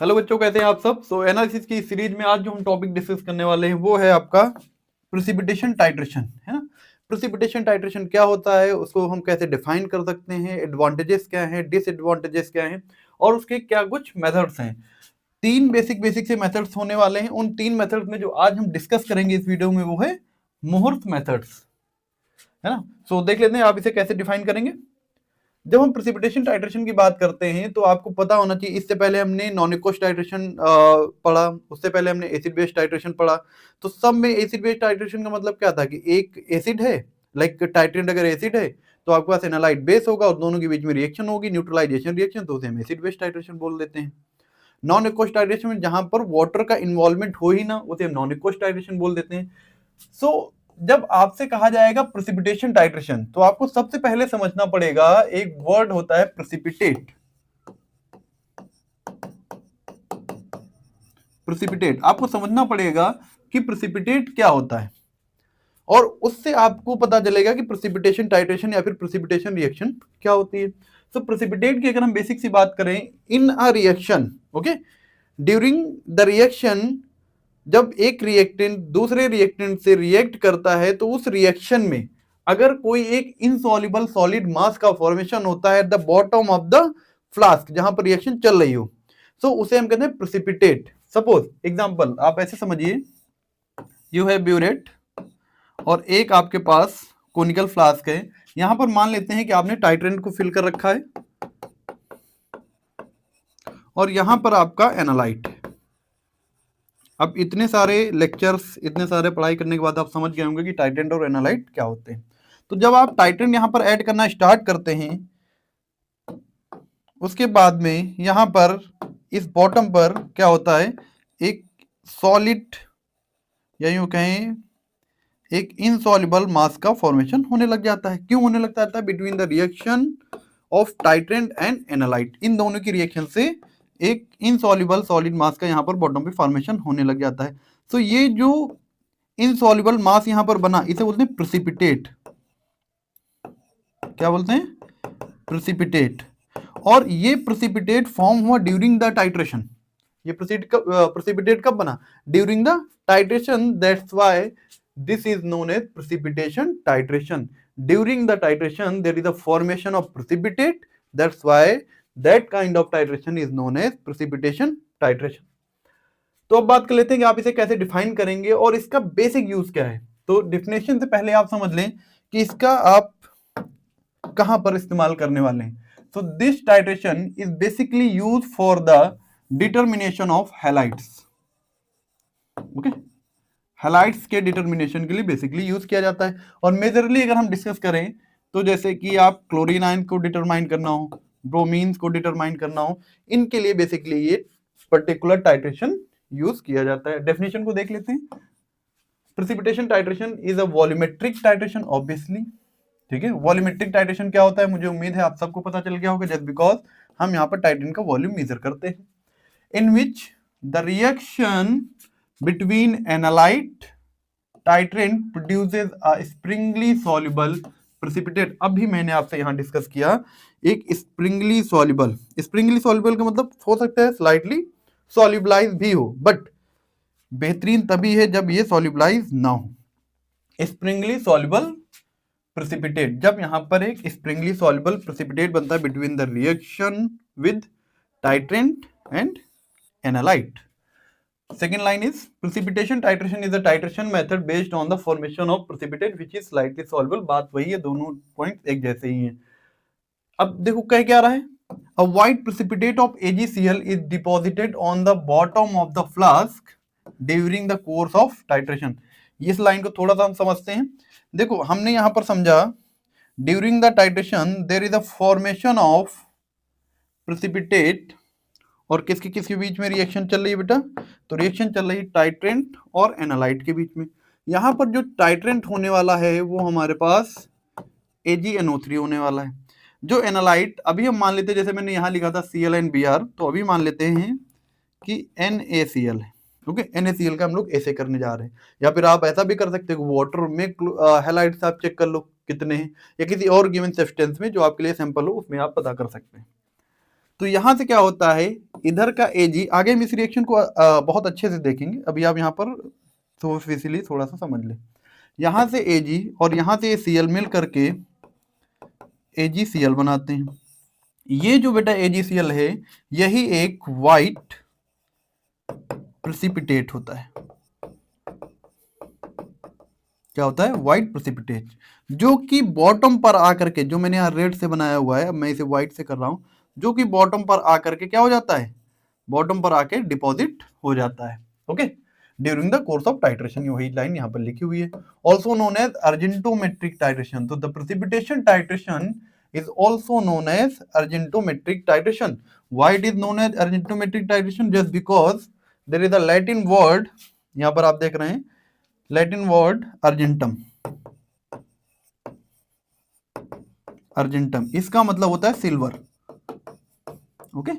Hello बच्चों, कैसे हैं आप सब। एनालिसिस की सीरीज में आज जो हम टॉपिक डिस्कस करने वाले हैं वो है आपका प्रेसिपिटेशन टाइट्रेशन, है ना। प्रेसिपिटेशन टाइट्रेशन क्या होता है, उसको हम कैसे डिफाइन कर सकते हैं, एडवांटेजेस क्या हैं, डिसएडवांटेजेस क्या हैं और उसके क्या कुछ मेथड्स हैं। तीन बेसिक से मेथड्स होने वाले हैं। उन तीन मेथड्स में जो आज हम डिस्कस करेंगे इस वीडियो में वो है मुहूर्त मेथड्स, है ना। देख लेते हैं आप इसे कैसे डिफाइन करेंगे। जब हम प्रेसिपिटेशन टाइट्रेशन की बात करते हैं तो आपको पता होना चाहिए, इससे पहले हमने नॉन एक्वस टाइट्रेशन पढ़ा, उससे पहले हमने एसिड बेस टाइट्रेशन पढ़ा। तो सब में एसिड बेस टाइट्रेशन का मतलब क्या था कि एक एसिड है, लाइक टाइट्रेंट अगर एसिड है तो आपके पास एनालाइट बेस होगा और दोनों के बीच में रिएक्शन होगी, न्यूट्रलाइजेशन रिएक्शन, तो उसे हम एसिड बेस टाइट्रेशन बोल देते हैं। नॉन एक्वस टाइट्रेशन में जहां पर वाटर का इन्वॉल्वमेंट हो ही ना, उसे हम नॉन एक्वस टाइट्रेशन बोल देते हैं। जब आपसे कहा जाएगा प्रेसिपिटेशन टाइट्रेशन तो आपको सबसे पहले समझना पड़ेगा एक वर्ड होता है प्रेसिपिटेट। प्रेसिपिटेट आपको समझना पड़ेगा कि प्रेसिपिटेट क्या होता है और उससे आपको पता चलेगा कि प्रेसिपिटेशन टाइट्रेशन या फिर प्रेसिपिटेशन रिएक्शन क्या होती है। प्रेसिपिटेट की अगर हम बेसिक सी बात करें, in a reaction, okay, during the reaction, जब एक रिएक्टेंट दूसरे रिएक्टेंट से रिएक्ट करता है तो उस रिएक्शन में अगर कोई एक इनसॉल्युबल सॉलिड मास का फॉर्मेशन होता है at the bottom of the flask, जहां पर रिएक्शन चल रही हो, उसे हम कहते हैं प्रेसिपिटेट। सपोज एग्जांपल आप ऐसे समझिए, यू हैव ब्यूरेट और एक आपके पास कोनिकल फ्लास्क है। यहां पर मान लेते हैं कि आपने टाइट्रेंट को फिल कर रखा है और यहां पर आपका एनालाइट है। अब इतने सारे लेक्चर्स, इतने सारे पढ़ाई करने के बाद आप समझ गए होंगे कि टाइट्रेंट और एनालाइट क्या होते हैं। तो जब आप टाइट्रेंट यहां पर ऐड करना स्टार्ट करते हैं, उसके बाद में यहां पर इस बॉटम पर क्या होता है, एक सॉलिड या यूं कहें एक इनसॉल्युबल मास का फॉर्मेशन होने लग जाता है। क्यों होने लग जाता है? Between the reaction of titrant and analyte, इन दोनों की रिएक्शन से एक इनसॉल्युबल सॉलिड मास का यहाँ पर बॉटम पे फॉर्मेशन होने लग जाता है। ये जो इनसॉल्युबल मास यहाँ पर बना इसे बोलते हैं प्रेसिपिटेट। क्या बोलते हैं? प्रेसिपिटेट। और ये प्रेसिपिटेट फॉर्म हुआ ड्यूरिंग द टाइट्रेशन। ये प्रेसिपिटेट कब बना? During the titration. That's why this is known as precipitation titration. During the titration there is a formation of precipitate, that's why that kind of titration is known as precipitation titration. तो अब बात कर लेते हैं कि आप इसे कैसे डिफाइन करेंगे और इसका बेसिक यूज क्या है। तो डिफिनेशन से पहले आप समझ लें कि इसका आप कहां पर इस्तेमाल करने वाले हैं। So this titration is basically use for the determination of halides. Okay, halides के डिटर्मिनेशन के लिए बेसिकली यूज किया जाता है। और मेजरली अगर हम डिस्कस करें तो जैसे कि आप क्लोरीन आयन को डिटरमाइन करना हो, ब्रोमीन्स को डिटरमाइन करना हो, इनके लिए बेसिकली ये पर्टिकुलर टाइट्रेशन यूज किया जाता है। डेफिनेशन को देख लेते हैं। Precipitation titration is a volumetric titration, obviously, ठीक है। वॉल्यूमेट्रिक टाइट्रेशन क्या होता है, मुझे उम्मीद है आप सबको पता चल गया होगा, जस्ट बिकॉज हम यहाँ पर टाइट्रेशन का वॉल्यूम मेजर करते हैं। In which the reaction between analyte titrant produces a springly soluble precipitate। अभी मैंने आपसे यहां डिस्कस किया एक स्प्रिंगली सॉल्युबल। स्प्रिंगली सॉल्युबल का मतलब हो सकता है स्लाइटली सॉल्युबलाइज भी हो, बट बेहतरीन तभी है जब ये सॉल्युबलाइज ना हो। स्प्रिंगली सॉल्युबल प्रेसिपिटेट, जब यहां पर एक स्प्रिंगली सॉल्युबल प्रेसिपिटेट बनता है between the reaction with titrant and analyte. Second line is precipitation titration is a titration method based on the formation of precipitate which is slightly soluble। बात वही है, दोनों पॉइंट एक जैसे ही हैं। अब देखो कह क्या रहा है, a white precipitate of AgCl is deposited on the bottom of the flask during the course of titration। इस लाइन को थोड़ा सा हम समझते हैं। देखो हमने यहां पर समझा during the titration there is a formation of precipitate और किसके बीच में रिएक्शन चल रही है बेटा? तो रिएक्शन चल रही है टाइट्रेंट और एनालाइट के बीच में। यहां पर जो टाइट्रेंट होने वाला है वो हमारे पास AgNO3 होने वाला है। जो एनालाइट अभी हम मान लेते हैं, जैसे मैंने यहां लिखा था ClNBr, तो अभी मान लेते हैं कि NaCl है। ओके, NaCl का हम लोग ऐसे करने जा रहे हैं। या फिर आप ऐसा भी कर सकते हो, वाटर में हैलाइड्स आप चेक कर लो कितने हैं, या किसी और गिवन सब्सटेंस में जो आपके लिए सैंपल हो उसमें आप पता कर सकते हैं। तो यहां से क्या होता है, इधर का Ag, आगे हम इस रिएक्शन को बहुत अच्छे से देखेंगे, अभी आप यहाँ पर सुपरफिशियली थोड़ा सा समझ लें। यहाँ से Ag और यहाँ से Cl मिल करके AgCl बनाते हैं। ये जो बेटा AgCl है यही एक वाइट प्रेसिपिटेट होता है। क्या होता है? व्हाइट प्रेसिपिटेट, जो कि बॉटम पर आकर के, जो मैंने यहाँ रेड से बनाया हुआ है, अब मैं इसे व्हाइट से कर रहा हूं, जो कि बॉटम पर आकर के क्या हो जाता है? बॉटम पर आके डिपॉजिट हो जाता है। Okay, during the course of titration, वही लाइन यहाँ पर लिखी हुई है। Also known as argentometric titration. तो the precipitation titration is also known as argentometric titration. Why it is known as argentometric titration? Just because there is a Latin word, यहाँ पर आप देख रहे हैं लैटिन वर्ड अर्जेंटम। अर्जेंटम इसका मतलब होता है सिल्वर। ओके,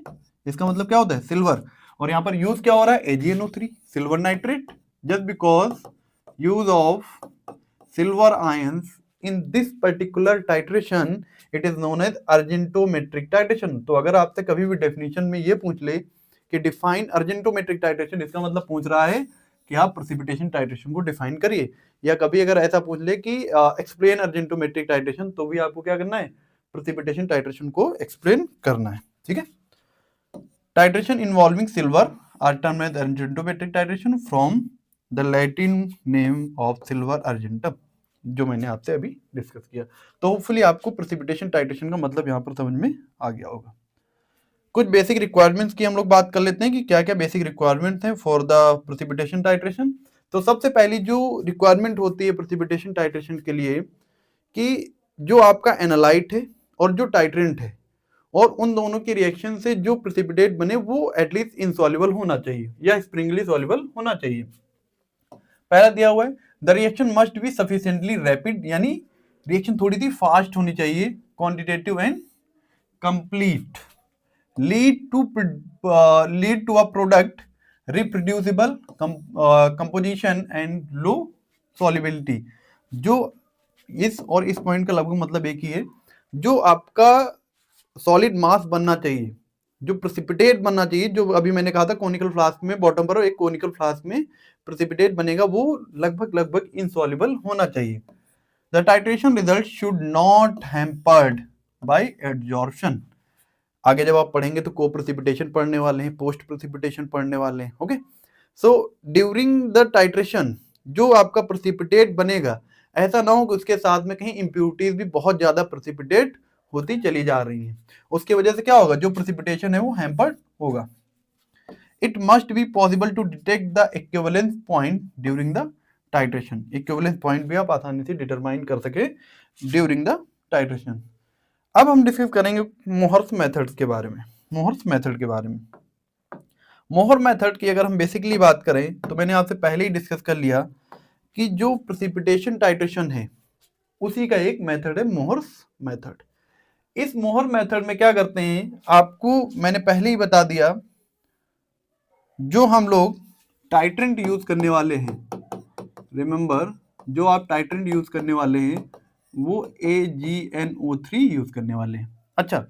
इसका मतलब क्या होता है? सिल्वर। और यहां पर यूज क्या हो रहा है? AgNO3, silver nitrate. Just because use of silver ions in this particular titration it is known as argentometric titration. तो अगर आपसे कभी भी डेफिनेशन में ये पूछ ले कि डिफाइन अर्जेंटोमेट्रिक टाइट्रेशन, इसका मतलब पूछ रहा है कि आप प्रेसिपिटेशन टाइट्रेशन को डिफाइन करिए। या कभी अगर ऐसा पूछ ले कि एक्सप्लेन अर्जेंटोमेट्रिक टाइट्रेशन, तो भी आपको क्या करना है? प्रेसिपिटेशन टाइट्रेशन को एक्सप्लेन करना है। ठीक है, titration involving silver are termed as argentometric titration from the Latin name of silver argentum, जो मैंने आपसे अभी डिस्कस किया। तो होपफुली आपको प्रेसिपिटेशन टाइट्रेशन का मतलब यहाँ पर समझ में आ गया होगा। कुछ बेसिक रिक्वायरमेंट्स की हम लोग बात कर लेते हैं कि क्या क्या बेसिक रिक्वायरमेंट्स हैं फॉर द प्रेसिपिटेशन टाइट्रेशन। तो सबसे पहली जो रिक्वायरमेंट होती है प्रेसिपिटेशन टाइट्रेशन के लिए, कि जो आपका एनालाइट है और जो टाइट्रेंट है, और उन दोनों की रिएक्शन से जो प्रेसिपिटेट बने वो एटलीस्ट इनसॉल्युबल होना चाहिए या स्प्रिंगली सॉल्युबल होना चाहिए। पहला दिया हुआ है the reaction must be sufficiently rapid, यानी रिएक्शन थोड़ी सी फास्ट होनी चाहिए, quantitative and complete, lead to a product reproducible composition and low solubility. जो इस और इस पॉइंट का लगभग मतलब एक ही है, जो आपका सॉलिड मास बनना चाहिए, जो प्रेसिपिटेट बनना चाहिए, जो अभी मैंने कहा था कोनिकल फ्लास्क में बॉटम पर एक कोनिकल फ्लास्क में प्रेसिपिटेट बनेगा, वो लगभग इनसॉल्युबल होना चाहिए। The titration result should not hampered by adsorption. आगे जब आप पढ़ेंगे तो को प्रेसिपिटेशन पढ़ने वाले हैं, पोस्ट प्रेसिपिटेशन पढ़ने वाले हैं। Okay, so during the titration जो आपका प्रेसिपिटेट बनेगा, ऐसा ना हो कि उसके साथ में कहीं इंप्यूरिटीज भी बहुत ज्यादा प्रेसिपिटेट होती चली जा रही हैं, उसकी वजह से क्या होगा? जो प्रेसिपिटेशन है वो हैम्पर्ड होगा। It must be possible to detect the equivalence point during the titration. Equivalence point भी आप आसानी से डिटरमाइन कर सके ड्यूरिंग द टाइट्रेशन। अब हम डिस्कस करेंगे मोहर्स मेथड के बारे में। मोहर्स मेथड के बारे में, मोहर मेथड की अगर हम बेसिकली बात करें तो मैंने आपसे पहले ही डिस्कस कर लिया कि जो प्रेसिपिटेशन टाइट्रेशन है उसी का एक मेथड है मोहर्स मेथड। इस मोहर मेथड में क्या करते हैं, आपको मैंने पहले ही बता दिया, जो हम लोग टाइट्रेंट यूज करने वाले हैं, रिमेंबर जो आप टाइट्रेंट यूज करने वाले हैं वो AgNO3 यूज करने वाले हैं। अच्छा,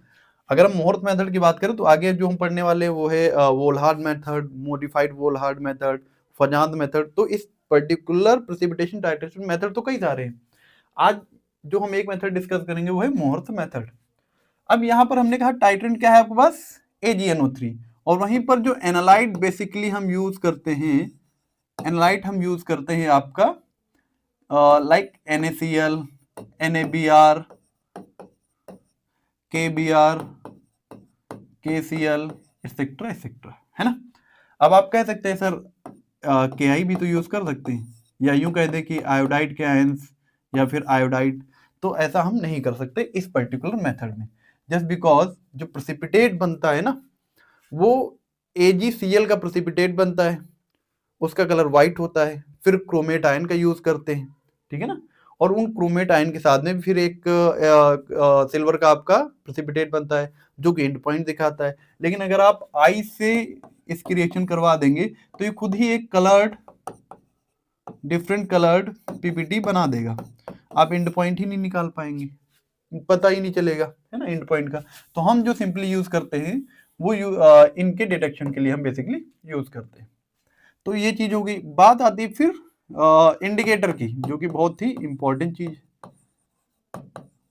अगर हम मोहर्स मेथड की बात करें तो आगे जो हम पढ़ने वाले हैं वो है वोल्हार्ड method, modified Volhard method, फजांद method. तो इस पर्टिकुलर प्रेसिपिटेशन टाइट्रेशन मेथड तो कई सारे हैं, आज जो हम एक मेथड डिस्कस करेंगे वो है मोहर्स मेथड। अब यहां पर हमने कहा टाइट्रेंट क्या है आपके पास? AgNO3। और वहीं पर जो एनालाइट बेसिकली हम यूज करते हैं, एनालाइट हम यूज करते हैं आपका like NaCl, NaBr, KBr, KCl etcetera etcetera, है ना। अब आप कह सकते हैं सर KI भी तो यूज कर सकते हैं, या यूं कह दे कि आयोडाइड के आयंस या फिर आयोडाइड। तो ऐसा हम नहीं कर सकते इस पर्टिकुलर मेथड में, जस्ट बिकॉज जो प्रेसिपिटेट बनता है ना वो AgCl का प्रेसिपिटेट बनता है, उसका कलर व्हाइट होता है, फिर क्रोमेट आयन का यूज करते हैं, ठीक है ना। और उन क्रोमेट आयन के साथ में फिर एक सिल्वर का आपका प्रेसिपिटेट बनता है जो कि एंड पॉइंट दिखाता है। लेकिन अगर आप आई से इसकी रिएक्शन करवा देंगे तो ये खुद ही एक कलर्ड, डिफरेंट कलर्ड PPT बना देगा, आप एंड पॉइंट ही नहीं निकाल पाएंगे, पता ही नहीं चलेगा, है ना, एंड पॉइंट का। तो हम जो सिंपली यूज करते हैं वो इनके डिटेक्शन के लिए हम बेसिकली यूज करते हैं। तो ये चीज होगी। बात आती है फिर इंडिकेटर की, जो कि बहुत ही इंपॉर्टेंट चीज।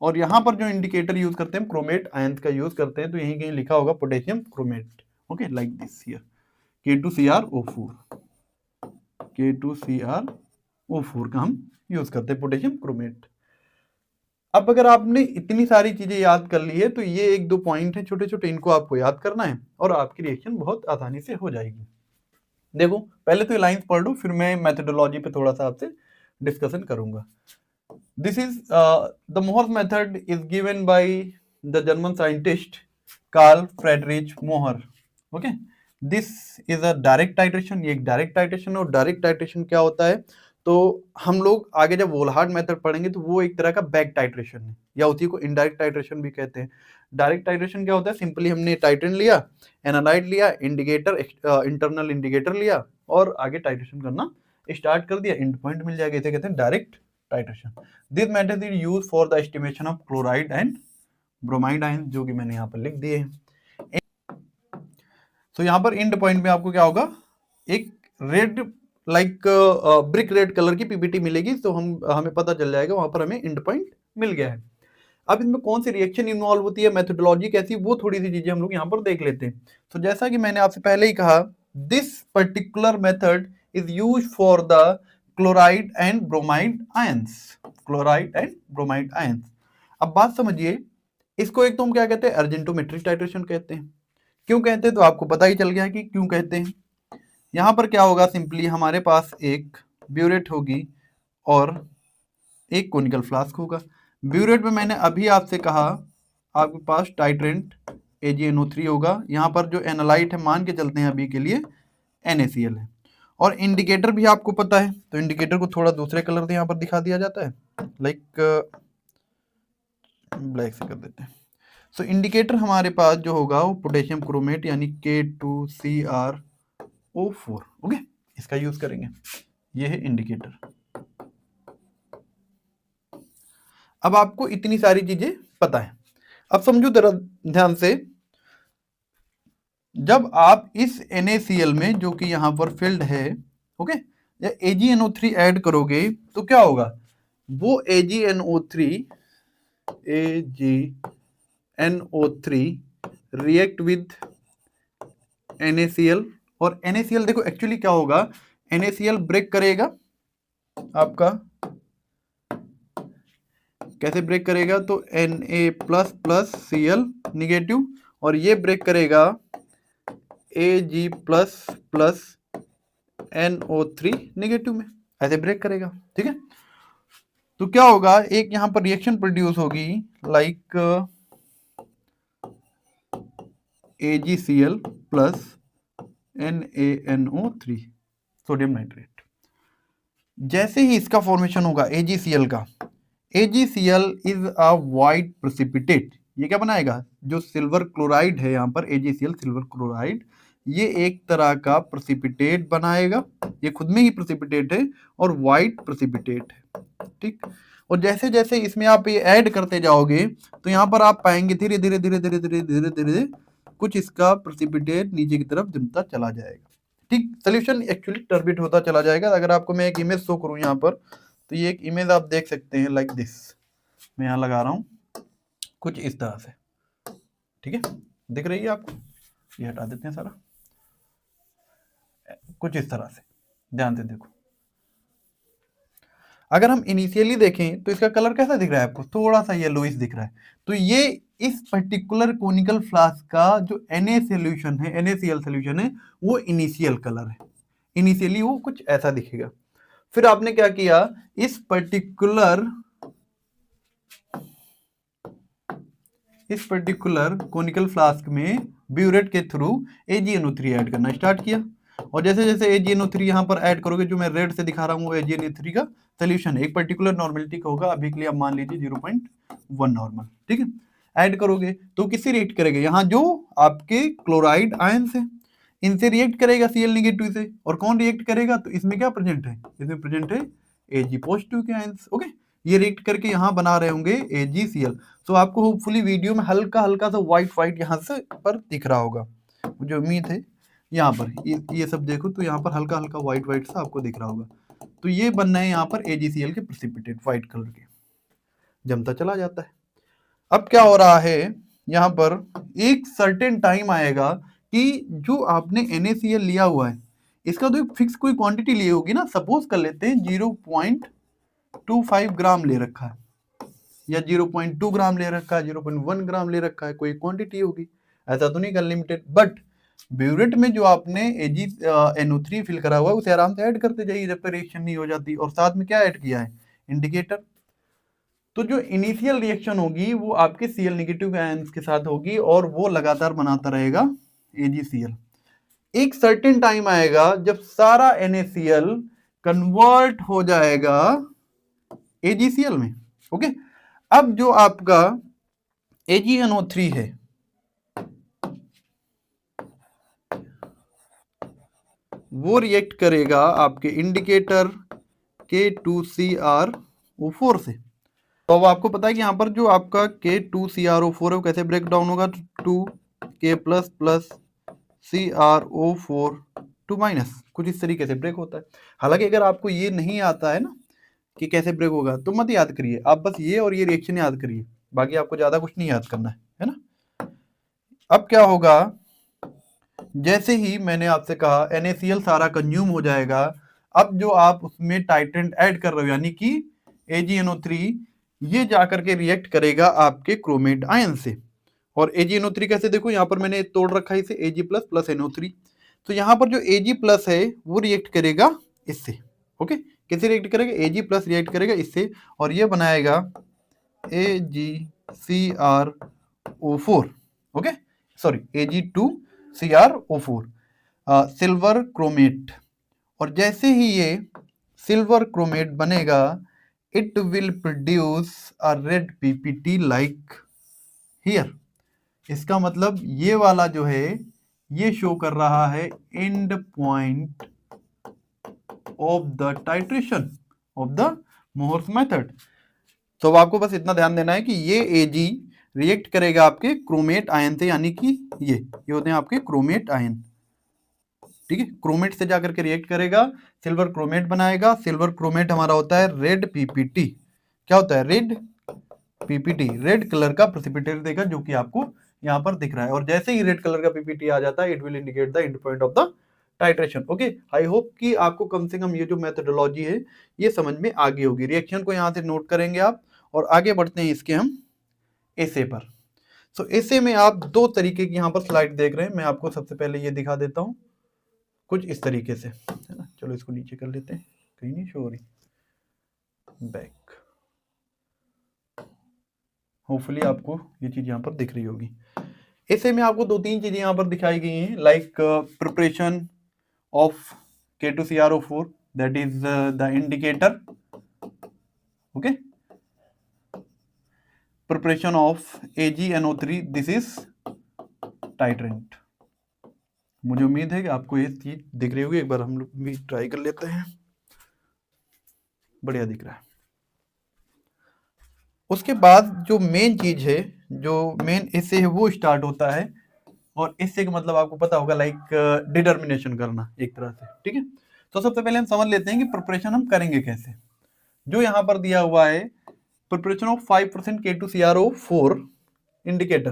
और यहां पर जो इंडिकेटर यूज करते हैं क्रोमेट आयंस का यूज करते हैं, तो यहीं कहीं लिखा होगा potassium chromate. Okay, like this here K2CrO4, K2CrO4 का हम यूज करते हैं पोटेशियम क्रोमेट। अब अगर आपने इतनी सारी चीजें याद कर ली है, तो ये एक दो पॉइंट है छोटे छोटे, इनको आपको याद करना है और आपकी रिएक्शन बहुत आसानी से हो जाएगी। देखो, पहले तो ये लाइंस पढ़ लो, फिर मैं मेथोडोलॉजी पे थोड़ा सा आपसे डिस्कशन करूंगा। This is the Mohr's method is given by the German scientist Carl Friedrich Mohr. Okay, this is a direct titration. ये एक डायरेक्ट टाइट्रेशन है। और डायरेक्ट टाइट्रेशन क्या होता है, तो हम लोग आगे जब वोल्हार्ड मेथड पढ़ेंगे तो वो एक तरह का बैक टाइट्रेशन है, या उसी को इनडायरेक्ट टाइट्रेशन भी कहते हैं। डायरेक्ट टाइट्रेशन क्या होता है, सिंपली हमने टाइट्रेन लिया, एनालाइट लिया, इंडिकेटर इंटरनल इंडिकेटर लिया और आगे टाइट्रेशन करना स्टार्ट कर दिया, एंड पॉइंट मिल जाएगा। इसे कहते हैं direct titration. This method is used for the estimation of chloride and bromide ion, जो कि मैंने यहाँ पर लिख दिए हैं। तो यहाँ पर एंड पॉइंट में आपको क्या होगा, एक red like brick red colour की पीपीटी मिलेगी, तो हमें पता चल जाएगा वहां पर हमें एंड पॉइंट मिल गया है। अब इसमें कौन सी रिएक्शन इन्वॉल्व होती है, मेथोडोलॉजी कैसी, वो थोड़ी सी चीजें हम लोग यहाँ पर देख लेते हैं। तो जैसा कि मैंने आपसे पहले ही कहा, this particular method is used for the chloride and bromide ions, chloride and bromide ions. अब बात समझिए, इसको एक तो हम क्या कहते हैं, अर्जेंटोमेट्रिक टाइट्रेशन कहते हैं। क्यों कहते हैं, तो आपको पता ही चल गया है कि क्यों कहते हैं। यहां पर क्या होगा, सिंपली हमारे पास एक ब्यूरेट होगी और एक कोनिकल फ्लास्क होगा। ब्यूरेट में मैंने अभी आपसे कहा, आपके पास टाइट्रेंट AgNO3 होगा। यहाँ पर जो एनालाइट है, मान के चलते हैं अभी के लिए NaCl है। और इंडिकेटर भी आपको पता है, तो इंडिकेटर को थोड़ा दूसरे कलर से यहाँ पर दिखा दिया जाता है, लाइक ब्लैक से कर देते हैं। सो इंडिकेटर हमारे पास जो होगा वो पोटेशियम क्रोमेट यानी K2CrO4। ओके, इसका यूज करेंगे। ये है इंडिकेटर। अब आपको इतनी सारी चीजें पता है। अब समझो जरा ध्यान से, जब आप इस NaCl में, जो कि यहां पर फिल्ड है, ओके, या AgNO3 ऐड करोगे तो क्या होगा, वो AgNO3 रिएक्ट विद NaCl। और NaCl देखो एक्चुअली क्या होगा, NaCl ब्रेक करेगा आपका, कैसे ब्रेक करेगा, तो Na++Cl निगेटिव, और ये ब्रेक करेगा Ag++NO3 निगेटिव में, ऐसे ब्रेक करेगा। ठीक है, तो क्या होगा, एक यहां पर रिएक्शन प्रोड्यूस होगी like AgCl plus NaNO3 sodium nitrate. जैसे ही इसका फॉर्मेशन होगा AgCl का, AgCl is a white precipitate. ये क्या बनाएगा, जो सिल्वर क्लोराइड है यहाँ पर AgCl सिल्वर क्लोराइड, ये एक तरह का प्रेसिपिटेट बनाएगा। ये खुद में ही प्रेसिपिटेट है और वाइट प्रेसिपिटेट है। ठीक, और जैसे जैसे इसमें आप ये ऐड करते जाओगे, तो यहाँ पर आप पाएंगे धीरे धीरे धीरे धीरे धीरे धीरे धीरे कुछ इसका प्रेसिपिटेट नीचे की तरफ जमता चला जाएगा। ठीक, सोल्यूशन एक्चुअली टर्बिट होता चला जाएगा। अगर आपको मैं एक इमेज शो करूँ यहाँ पर, तो ये एक इमेज आप देख सकते हैं लाइक दिस, मैं यहाँ लगा रहा हूँ कुछ इस तरह से। ठीक है, दिख रही है आपको, ये हटा देते हैं सारा, कुछ इस तरह से, ध्यान से देखो। अगर हम इनिशियली देखें तो इसका कलर कैसा दिख रहा है आपको, थोड़ा सा येलोइश दिख रहा है। तो ये इस पर्टिकुलर कोनिकल फ्लास्क का जो Na सोल्यूशन है, NaCl सोल्यूशन है, वो इनिशियल कलर है। इनिशियली वो कुछ ऐसा दिखेगा। फिर आपने क्या किया, इस पर्टिकुलर कोनिकल फ्लास्क में ब्यूरेट के थ्रू AgNO3 ऐड करना स्टार्ट किया। और जैसे जैसे AgNO3 यहाँ पर ऐड करोगे, जो मैं रेड से दिखा रहा हूँ, वो AgNO3 का सोल्यूशन है। एक पर्टिकुलर नॉर्मेलिटी का होगा, अभी के लिए आप मान लीजिए 0.1 नॉर्मल। ठीक है, ऐड करोगे तो किससे रिएक्ट करेगा, यहाँ जो आपके क्लोराइड आयंस है इनसे रिएक्ट करेगा Cl निगेटिव से। और कौन रिएक्ट करेगा, तो इसमें क्या प्रेजेंट है, इसमें प्रेजेंट है Ag पॉजिटिव के आयंस। ओके, ये रिएक्ट करके यहाँ बना रहे होंगे AgCl। तो आपको होपफुली वीडियो में हल्का हल्का सा व्हाइट व्हाइट यहाँ से पर दिख रहा होगा। मुझे उम्मीद है यहाँ पर ये सब देखो तो यहाँ पर हल्का हल्का व्हाइट व्हाइट सा आपको दिख रहा होगा। तो ये बनना है यहाँ पर AgCl के प्रेसिपिटेट व्हाइट कलर के, जमता चला जाता है। अब क्या हो रहा है यहाँ पर, एक सर्टेन टाइम आएगा कि जो आपने NaCl लिया हुआ है इसका तो एक फिक्स कोई क्वांटिटी ली होगी ना। सपोज कर लेते हैं 0.25 ग्राम ले रखा है या 0.2 ग्राम ले रखा है, 0.1 ग्राम ले रखा है, कोई क्वांटिटी होगी, ऐसा तो नहीं अनलिमिटेड। बट ब्यूरेट में जो आपने AgNO3 फिल करा हुआ है उसे आराम से ऐड करते जाइए जब तक रिएक्शन नहीं हो जाती। और साथ में क्या ऐड किया है, इंडिकेटर। तो जो इनिशियल रिएक्शन होगी वो आपके Cl नेगेटिव आयंस के साथ होगी और वो लगातार बनाता रहेगा AgCl। एक सर्टेन टाइम आएगा जब सारा NaCl कन्वर्ट हो जाएगा AgCl में। ओके, अब जो आपका AgNO3 है वो रिएक्ट करेगा आपके इंडिकेटर K2CrO4 से। तो अब आपको पता है कि यहाँ पर जो आपका K2CrO4 है वो कैसे ब्रेक डाउन होगा, 2K plus plus CrO4 2 minus, कुछ इस तरीके से ब्रेक होता है। हालांकि अगर आपको ये नहीं आता है ना कि कैसे ब्रेक होगा तो मत याद करिए, आप बस ये और ये रिएक्शन याद करिए, बाकी आपको ज्यादा कुछ नहीं याद करना है ना। अब क्या होगा, जैसे ही मैंने आपसे कहा NaCl सारा कंज्यूम हो जाएगा, अब जो आप उसमें टाइट्रेंट ऐड कर रहे हो यानी कि AgNO3, ये जाकर के रिएक्ट करेगा आपके क्रोमेट आयन से। और AgNO3 कैसे, देखो यहाँ पर मैंने तोड़ रखा है इसे, Ag प्लस प्लस NO3। तो यहाँ पर जो Ag प्लस है वो रिएक्ट करेगा इससे। ओके, कैसे रिएक्ट करेगा, Ag प्लस रिएक्ट करेगा इससे और ये बनाएगा AgCrO4। Okay sorry, Ag2CrO4 silver chromate. और जैसे ही ये सिल्वर क्रोमेट बनेगा it will produce a red PPT like here. इसका मतलब ये वाला जो है ये शो कर रहा है and point of the titration of the Mohr's method. तो आपको बस इतना ध्यान देना है कि ये Ag रिएक्ट करेगा आपके क्रोमेट आयन से, यानी कि ये होते हैं आपके क्रोमेट आयन। ठीक है, क्रोमेट से जाकर के रिएक्ट करेगा, सिल्वर क्रोमेट बनाएगा। सिल्वर क्रोमेट हमारा होता है रेड PPT। क्या होता है, रेड PPT, रेड कलर का प्रेसिपिटेट देगा जो कि आपको यहाँ पर दिख रहा है। और जैसे ही रेड कलर का PPT आ जाता है it will indicate the end point of the titration. Okay, I hope कि आपको कम से कम ये जो मेथोडोलॉजी है ये समझ में आ गई होगी। रिएक्शन को यहाँ से नोट करेंगे आप और आगे बढ़ते हैं इसके हम एसे पर। सो एसे में आप दो तरीके की यहाँ पर स्लाइड देख रहे हैं। मैं आपको सबसे पहले ये दिखा देता हूँ कुछ इस तरीके से, है ना। चलो इसको नीचे कर लेते हैं, कहीं नहीं शो हो रही, बैक। होपफुली आपको ये चीज यहाँ पर दिख रही होगी। ऐसे में आपको दो तीन चीजें यहाँ पर दिखाई गई हैं, like preparation of K2CrO4 that is the indicator. Okay, preparation of AgNO3 this is titrant. मुझे उम्मीद है कि आपको ये चीज दिख रही होगी। एक बार हम लोग भी ट्राई कर लेते हैं, बढ़िया दिख रहा है। उसके बाद जो मेन चीज है, जो मेन इससे है वो स्टार्ट होता है। और इससे का मतलब आपको पता होगा लाइक डिटर्मिनेशन करना एक तरह से। ठीक है, तो सबसे पहले हम समझ लेते हैं कि प्रिपरेशन हम करेंगे कैसे। जो यहाँ पर दिया हुआ है प्रिपरेशन ऑफ 5% K2CrO4 इंडिकेटर।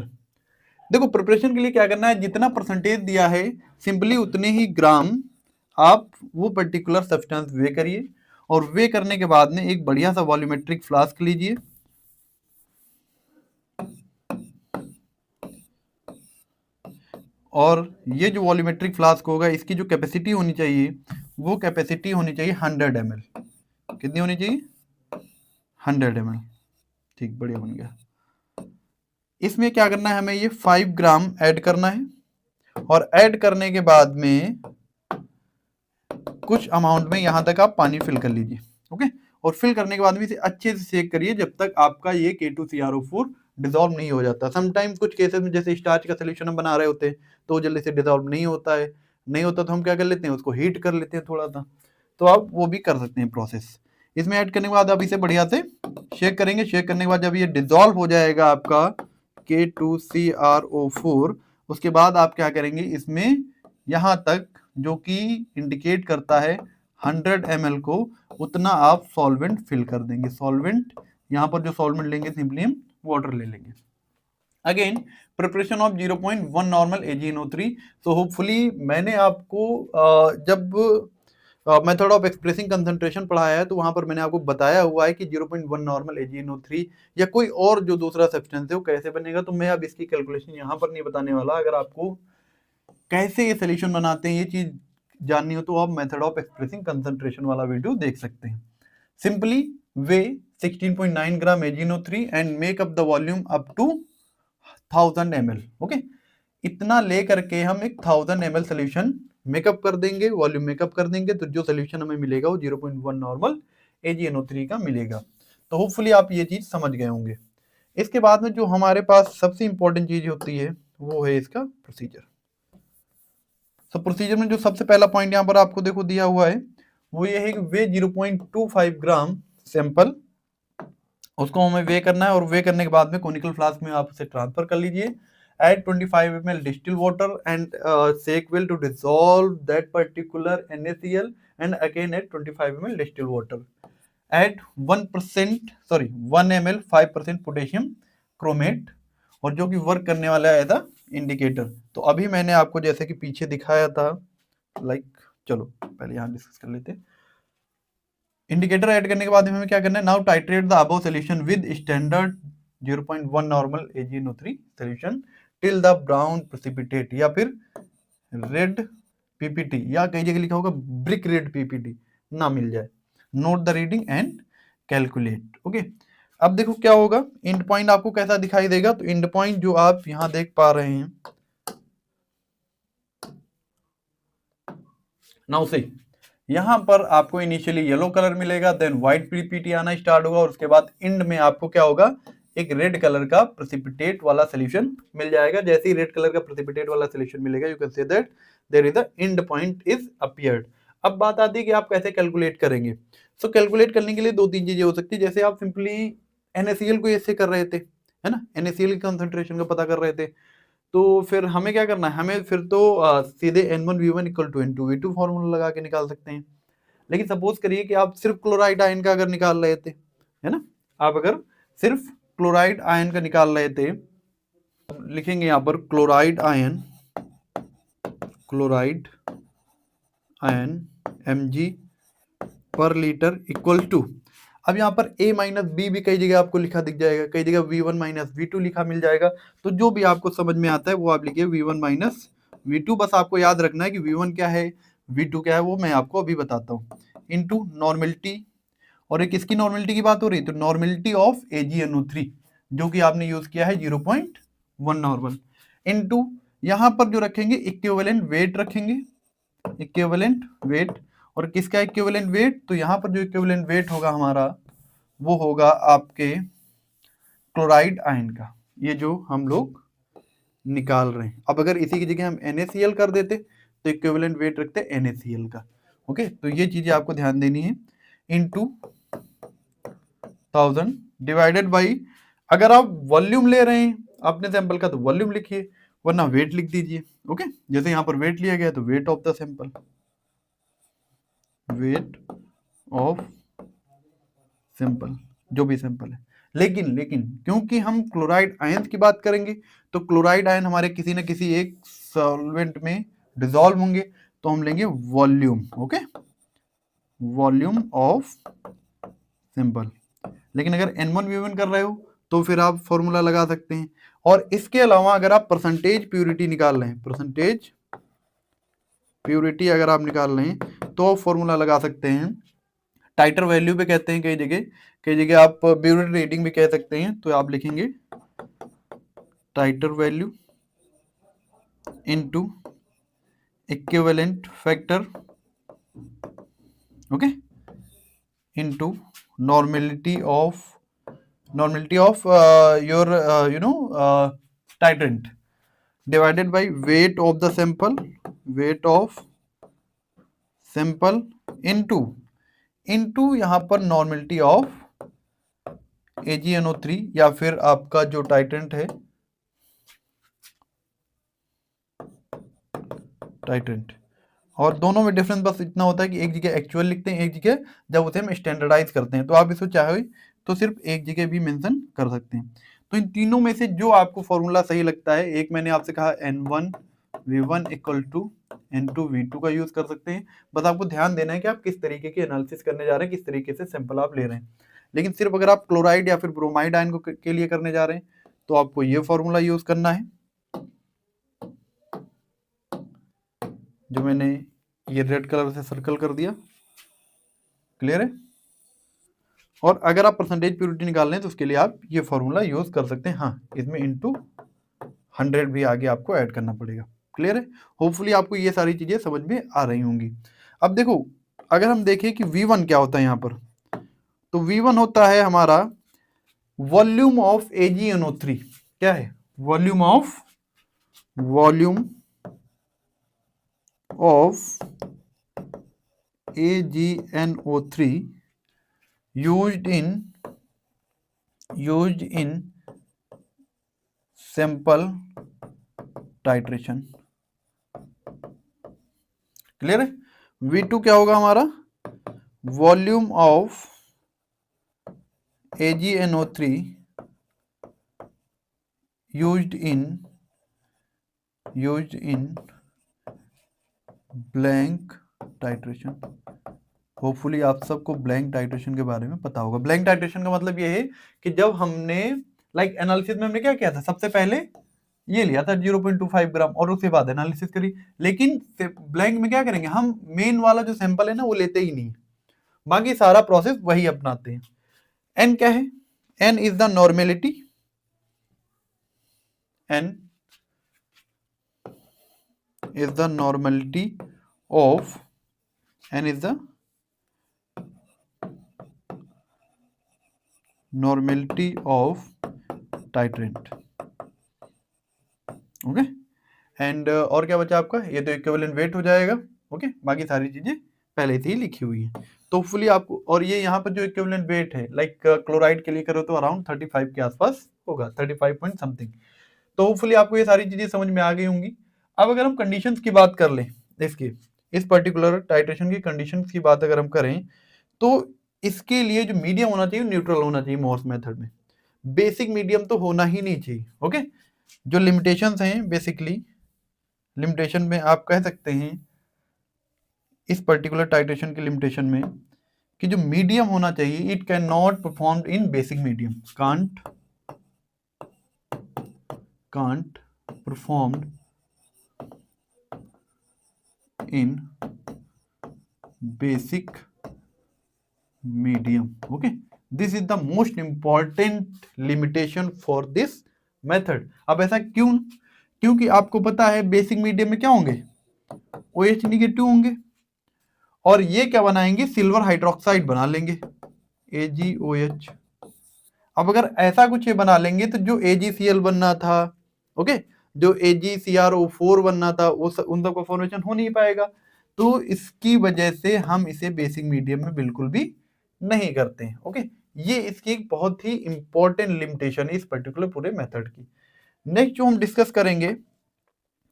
देखो प्रिपरेशन के लिए क्या करना है, जितना परसेंटेज दिया है सिंपली उतने ही ग्राम आप वो पर्टिकुलर सब्सटेंस वे करिए। और वे करने के बाद में एक बढ़िया सा वॉल्यूमेट्रिक फ्लास्क लीजिए और ये जो वॉल्यूमेट्रिक फ्लास्क होगा इसकी जो कैपेसिटी होनी चाहिए वो कैपेसिटी होनी चाहिए 100 ml। कितनी होनी चाहिए, 100 ml। ठीक, बढ़िया बन गया। इसमें क्या करना है, हमें ये 5 ग्राम ऐड करना है और ऐड करने के बाद में कुछ अमाउंट में यहां तक आप पानी फिल कर लीजिए। ओके, और फिल करने के बाद में इसे अच्छे से शेक करिए जब तक आपका ये K2CrO4 डिसॉल्व नहीं हो जाता। समटाइम कुछ केसेस में जैसे स्टार्च का सोल्यूशन हम बना रहे होते हैं तो जल्दी से डिसॉल्व नहीं होता है, नहीं होता तो हम क्या कर लेते हैं, उसको हीट कर लेते हैं थोड़ा सा। तो आप वो भी कर सकते हैं प्रोसेस। इसमें ऐड करने के बाद आप इसे बढ़िया से शेक करेंगे। शेक करने के बाद जब ये डिसॉल्व हो जाएगा आपका K2CrO4 उसके बाद आप क्या करेंगे, इसमें यहां तक जो कि इंडिकेट करता है 100 ml को, उतना आप सॉल्वेंट फिल कर देंगे। सॉल्वेंट यहां पर जो सॉल्वेंट लेंगे सिंपली हम वाटर ले लेंगे। Again preparation of 0.1 normal AgNO3। So hopefully मैंने आपको जब मेथड ऑफ एक्सप्रेसिंग कंसंट्रेशन पढ़ाया है तो वहां पर मैंने आपको बताया हुआ है कि 0.1 नॉर्मल AgNO3 या कोई और जो दूसरा सब्सटेंस है वो कैसे बनेगा। तो मैं अब इसकी कैलकुलेशन यहां पर नहीं बताने वाला। अगर आपको कैसे ये सोल्यूशन बनाते हैं ये चीज जाननी हो तो आप मेथड ऑफ एक्सप्रेसिंग कंसंट्रेशन वाला वीडियो देख सकते हैं। Simply weigh 16.9 gram AgNO3 and make up the volume up to 1000 ml। Okay, इतना ले करके हम एक 1000 ml सोल्यूशन मेकअप कर देंगे, वॉल्यूम मेकअप कर देंगे, तो जो सोल्यूशन हमें मिलेगा वो 0.1 नॉर्मल AgNO3 का मिलेगा। तो होपफुली आप ये चीज समझ गए होंगे। इसके बाद में जो हमारे पास सबसे इंपॉर्टेंट चीज होती है वो है इसका प्रोसीजर। तो प्रोसीजर में जो सबसे पहला पॉइंट यहाँ पर आपको देखो दिया हुआ है वो ये है कि वे 0.25 ग्राम सैंपल, उसको हमें वे करना है, और वे करने के बाद में कोनिकल फ्लास्क में आप उसे ट्रांसफर कर लीजिए। Add 25 ml distilled water and shake well to dissolve that particular NaCl and again add 25 ml distilled water. Add 1 ml 5% potassium chromate, और जो कि वर्क करने वाला है एज इंडिकेटर। तो अभी मैंने आपको जैसे कि पीछे दिखाया था, चलो पहले यहाँ डिस्कस कर लेते हैं। इंडिकेटर ऐड करने के बाद हमें क्या करना है, now titrate the above solution with standard 0.1 normal AgNO3 solution till the brown precipitate, या फिर रेड PPT, या कई जगह लिखा होगा ब्रिक रेड PPT ना मिल जाए। Note the reading and calculate. Okay, अब देखो क्या होगा, एंड पॉइंट आपको कैसा दिखाई देगा। तो एंड पॉइंट जो आप यहां देख पा रहे हैं, नाउ से यहां पर आपको इनिशियली येलो कलर मिलेगा, देन व्हाइट PPT आना स्टार्ट होगा, और उसके बाद एंड में आपको क्या होगा, एक रेड कलर का प्रेसिपिटेट वाला सोल्यूशन मिल जाएगा। जैसे ही रेड कलर का प्रेसिपिटेट वाला सोल्यूशन मिलेगा, you can say that there is the end point is appeared. अब बात आती है कि आप कैसे कैलकुलेट करेंगे। सो कैलकुलेट करने के लिए दो तीन चीजें हो सकती है। जैसे आप सिंपली NaCl को ऐसे कर रहे थे, है ना, NaCl की कंसंट्रेशन का पता कर रहे थे, तो फिर हमें क्या करना है, हमें फिर तो सीधे N1V1 equal to N2V2 formula लगा के निकाल सकते हैं। लेकिन सपोज करिए कि आप सिर्फ क्लोराइड आयन का अगर निकाल रहे थे, है ना, आप अगर सिर्फ क्लोराइड आयन का निकाल रहे थे, लिखेंगे यहां पर क्लोराइड आयन mg पर लीटर इक्वल टू, अब यहाँ पर A माइनस बी भी कई जगह आपको लिखा दिख जाएगा, कई जगह V1 माइनस V2 लिखा मिल जाएगा। तो जो भी आपको समझ में आता है वो आप लिखिए V1 माइनस V2। बस आपको याद रखना है कि V1 क्या है, V2 क्या है, वो मैं आपको अभी बताता हूँ। इनटू नॉर्मेलिटी, और एक किसकी नॉर्मेलिटी की बात हो रही है, तो नॉर्मेलिटी ऑफ AgNO3 जो कि आपने यूज किया है 0.1 नॉर्मल, इनटू यहाँ पर जो रखेंगे इक्विवेलेंट वेट रखेंगे, इक्विवेलेंट वेट। और किसका इक्विवेलेंट वेट, तो यहाँ पर जो इक्विवेलेंट वेट होगा हमारा वो होगा आपके क्लोराइड आयन का, ये जो हम लोग निकाल रहे हैं। अब अगर इसी की जगह हम NaCl कर देते तो इक्विवेलेंट वेट रखते NaCl का। ओके, तो ये चीजें आपको ध्यान देनी है। इनटू 1000 डिवाइडेड बाई, अगर आप वॉल्यूम ले रहे हैं अपने सैंपल का तो वॉल्यूम लिखिए, वरना वेट लिख दीजिए। ओके, जैसे यहाँ पर वेट लिया गया तो weight of the sample, weight of sample, जो भी सैंपल है। लेकिन क्योंकि हम क्लोराइड आयन की बात करेंगे तो क्लोराइड आयन हमारे किसी न किसी एक सॉल्वेंट में डिसॉल्व होंगे, तो हम लेंगे volume. Okay, volume of sample. लेकिन अगर N1V1 कर रहे हो तो फिर आप फॉर्मूला लगा सकते हैं। और इसके अलावा अगर आप परसेंटेज प्योरिटी निकाल रहे हैं, परसेंटेज प्योरिटी अगर आप निकाल रहे हैं तो फॉर्मूला लगा सकते हैं। टाइटर वैल्यू पे कहते हैं कई जगह आप प्योरिटी रेटिंग भी कह सकते हैं। तो आप लिखेंगे titre value into equivalent factor, okay, into normality of your titrant divided by weight of the sample, weight of sample into यहाँ पर normality of AgNO3 या फिर आपका जो टाइट्रेंट है टाइट्रेंट। और दोनों में डिफरेंस बस इतना होता है कि एक जगह एक्चुअल लिखते हैं, एक जगह जब उसे हम स्टैंडर्डाइज करते हैं, तो आप इसको चाहे तो सिर्फ एक जगह भी मेंशन कर सकते हैं। तो इन तीनों में से जो आपको फॉर्मूला सही लगता है, एक मैंने आपसे कहा N1V1 इक्वल टू N2V2 का यूज कर सकते हैं। बस आपको ध्यान देना है कि आप किस तरीके की एनालिसिस करने जा रहे हैं, किस तरीके से सैंपल आप ले रहे हैं। लेकिन सिर्फ अगर आप क्लोराइड या फिर ब्रोमाइड आयन के लिए करने जा रहे हैं तो आपको ये फॉर्मूला यूज करना है, जो मैंने ये रेड कलर से सर्कल कर दिया। क्लियर है? और अगर आप परसेंटेज प्योरिटी निकाल लें तो उसके लिए आप ये फॉर्मूला यूज कर सकते हैं। हाँ, इसमें इंटू 100 भी आगे आपको ऐड करना पड़ेगा। क्लियर है? होपफुली आपको ये सारी चीजें समझ में आ रही होंगी। अब देखो, अगर हम देखें कि V1 क्या होता है यहाँ पर, तो V1 होता है हमारा वॉल्यूम ऑफ AgNO3। क्या है? Volume of AgNO3 used in sample titration। Clear है? V2 क्या होगा हमारा? Volume of AgNO3 used in blank titration. Hopefully आप सबको ब्लैंक टाइट्रेशन के बारे में पता होगा। ब्लैंक टाइट्रेशन का मतलब ये है कि जब हमने एनालिसिस में हमने क्या किया था, सबसे पहले ये लिया था 0.25 ग्राम और उसके बाद एनालिसिस करी। लेकिन ब्लैंक में क्या करेंगे हम, मेन वाला जो सैंपल है ना वो लेते ही नहीं, बाकी सारा प्रोसेस वही अपनाते हैं। एन क्या है? N is the normality, N is the normality of titrant। Okay, and और क्या बचा आपका? ये तो इक्विवेलेंट वेट हो जाएगा। ओके, बाकी सारी चीजें पहले से ही लिखी हुई है। तो होपफुली आपको, और ये यहाँ पर जो इक्विवेलेंट वेट है क्लोराइड के लिए करो तो अराउंड 35 के आसपास होगा, 35 पॉइंट समथिंग। तो होपफुली आपको ये सारी चीजें समझ में आ गई होंगी। अब अगर हम कंडीशंस की बात कर लें, इसकी इस पर्टिकुलर टाइट्रेशन की कंडीशंस की बात अगर हम करें तो इसके लिए जो मीडियम होना चाहिए न्यूट्रल होना चाहिए। मोर्स मेथड में बेसिक मीडियम तो होना ही नहीं चाहिए। ओके, जो लिमिटेशंस हैं, बेसिकली लिमिटेशन में आप कह सकते हैं इस पर्टिकुलर टाइट्रेशन की लिमिटेशन में कि जो मीडियम होना चाहिए, it can not perform in basic medium, can't performed in basic medium। okay, this is the most important limitation for this method। अब ऐसा क्यों? क्योंकि आपको पता है बेसिक मीडियम में क्या होंगे, OH निगेटिव होंगे, और ये क्या बनाएंगे, सिल्वर हाइड्रोक्साइड बना लेंगे, AgOH। अब अगर ऐसा कुछ ये बना लेंगे तो जो AgCl बनना था, ओके, जो AgCrO4 बनना था, वो उन सबका फॉर्मेशन हो नहीं पाएगा। तो इसकी वजह से हम इसे बेसिक मीडियम में बिल्कुल भी नहीं करते हैं। ओके, ये इसकी एक बहुत ही इंपॉर्टेंट लिमिटेशन है इस पर्टिकुलर पूरे मेथड की। नेक्स्ट जो हम डिस्कस करेंगे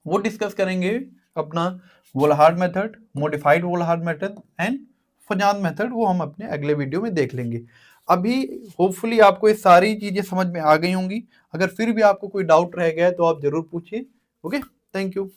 वो डिस्कस करेंगे अपना Volhard method, modified Volhard method and Fajans method. वो हम अपने अगले वीडियो में देख लेंगे। अभी होपफुली आपको ये सारी चीजें समझ में आ गई होंगी। अगर फिर भी आपको कोई डाउट रह गया है तो आप जरूर पूछिए। Okay, thank you.